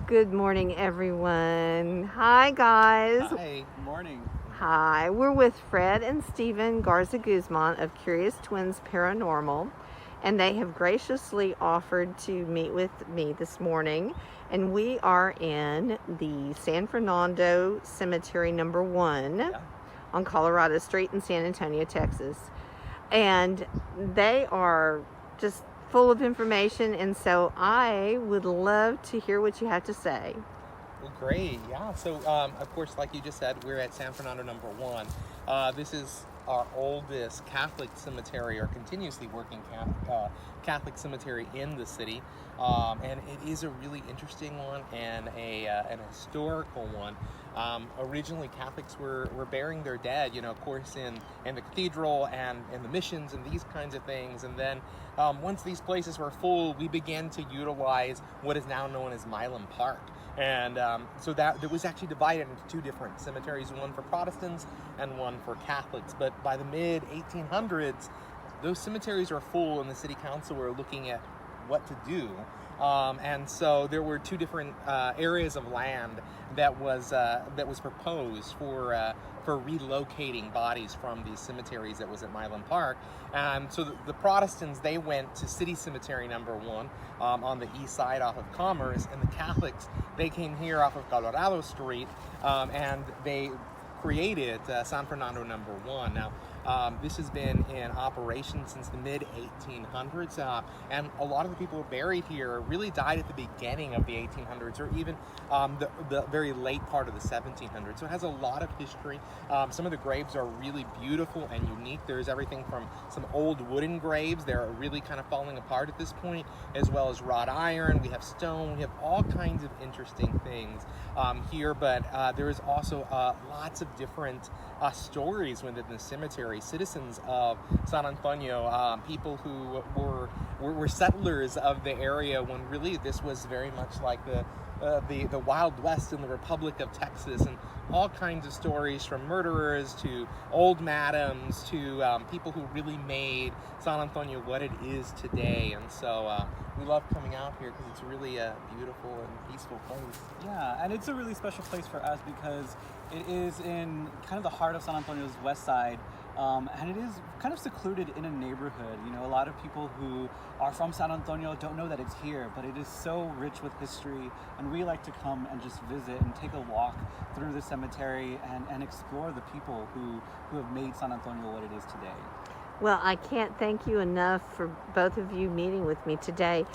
Good morning, everyone. Hi, guys. Hi, good morning. Hi. We're with Fred and Stephen Garza-Guzman of Curious Twins Paranormal, and they have graciously offered to meet with me this morning. And we are in the San Fernando Cemetery No. On Colorado Street in San Antonio, Texas. And they are just full of information, and so I would love to hear what you have to say. Well, great. Yeah. So, of course, like you just said, we're at San Fernando No. This is our oldest Catholic cemetery, or continuously working Catholic cemetery in the city, and it is a really interesting one and an historical one. Originally, Catholics were burying their dead, of course, in the cathedral and in the missions and these kinds of things. And then once these places were full, we began to utilize what is now known as Milam Park. And so that was actually divided into two different cemeteries, one for Protestants and one for Catholics. But by the mid-1800s, those cemeteries were full, and the city council were looking at what to do. And so there were two different areas of land that was proposed for relocating bodies from these cemeteries that was at Milam Park. And so the Protestants, they went to City Cemetery No. 1 on the east side off of Commerce, and the Catholics, they came here off of Colorado Street, and they created San Fernando No. 1. Now, this has been in operation since the mid-1800s, and a lot of the people buried here really died at the beginning of the 1800s, or even the very late part of the 1700s. So it has a lot of history. Some of the graves are really beautiful and unique. There's everything from some old wooden graves. They're really kind of falling apart at this point, as well as wrought iron. We have stone. We have all kinds of interesting things here, but there is also lots of different stories within the cemetery. Citizens of San Antonio, people who were settlers of the area when really this was very much like the Wild West in the Republic of Texas, and all kinds of stories from murderers to old madams to people who really made San Antonio what it is today. And so we love coming out here because it's really a beautiful and peaceful place. Yeah, and it's a really special place for us because it is in kind of the heart of San Antonio's west side. And it is kind of secluded in a neighborhood. A lot of people who are from San Antonio don't know that it's here, but it is so rich with history, and we like to come and just visit and take a walk through the cemetery and explore the people who have made San Antonio what it is today. Well, I can't thank you enough for both of you meeting with me today.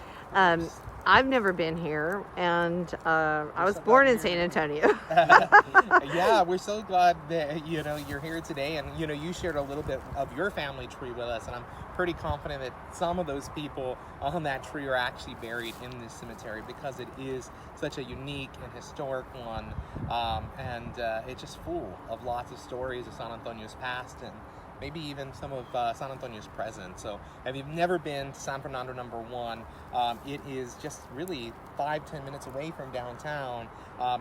I've never been here, and I was born in San Antonio. Yeah, we're so glad that you're here today, and you shared a little bit of your family tree with us, and I'm pretty confident that some of those people on that tree are actually buried in this cemetery because it is such a unique and historic one, and it's just full of lots of stories of San Antonio's past and maybe even some of San Antonio's present. So if you've never been to San Fernando No. 1, it is just really 5-10 minutes away from downtown.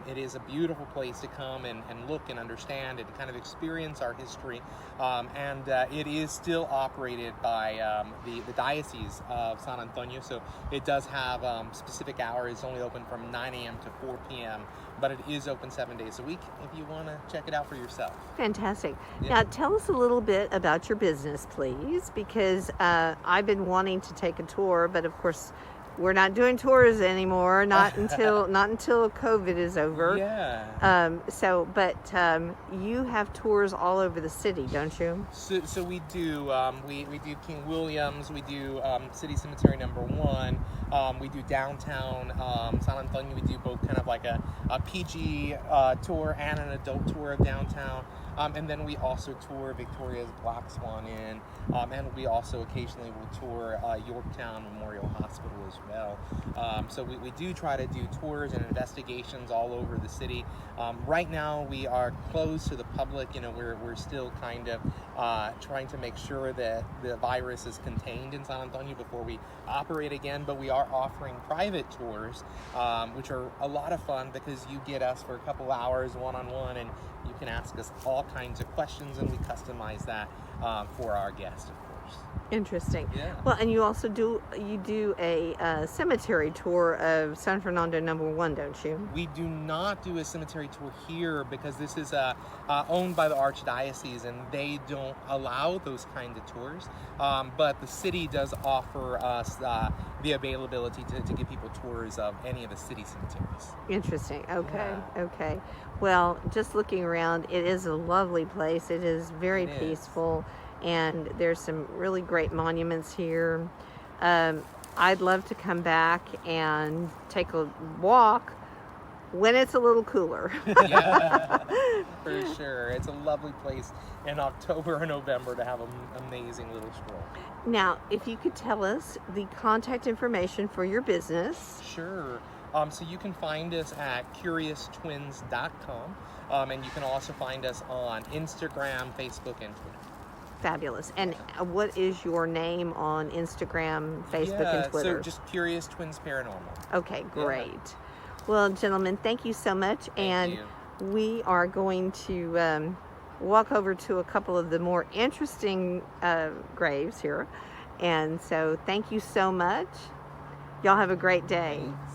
It is a beautiful place to come and look and understand and kind of experience our history. And it is still operated by the Diocese of San Antonio. So it does have specific hours. It's only open from 9 a.m. to 4 p.m., but it is open 7 days a week if you want to check it out for yourself. Fantastic. Yeah. Now, tell us a little bit about your business, please, because I've been wanting to take a tour, but of course, we're not doing tours anymore. Not until COVID is over. Yeah. But you have tours all over the city, don't you? So we do. We do King William's. We do City Cemetery No. 1. We do downtown San Antonio. We do both kind of like a PG tour and an adult tour of downtown. And then we also tour Victoria's Black Swan Inn, and we also occasionally will tour Yorktown Memorial Hospital as well. So we do try to do tours and investigations all over the city. Right now we are closed to the public. We're still kind of trying to make sure that the virus is contained in San Antonio before we operate again, but we are offering private tours, which are a lot of fun because you get us for a couple hours one-on-one, and you can ask us all kinds of questions, and we customize that for our guests, of course. Interesting. Yeah. Well, and you also do a cemetery tour of San Fernando No. 1, don't you? We do not do a cemetery tour here because this is owned by the Archdiocese, and they don't allow those kind of tours. But the city does offer us the availability to give people tours of any of the city cemeteries. Interesting. Okay. Yeah. Okay. Well, just looking around, it is a lovely place. It is very It is. peaceful, and there's some really great monuments here. I'd love to come back and take a walk when it's a little cooler. Yeah, for sure. It's a lovely place in October and November to have an amazing little stroll. Now, if you could tell us the contact information for your business. Sure. So you can find us at CuriousTwins.com, and you can also find us on Instagram, Facebook, and Twitter. Fabulous. And what is your name on Instagram, Facebook, and Twitter? So just Curious Twins Paranormal. Okay, great. Well, gentlemen, thank you so much. Thank you. We are going to walk over to a couple of the more interesting graves here. And so thank you so much. Y'all have a great day. Thanks.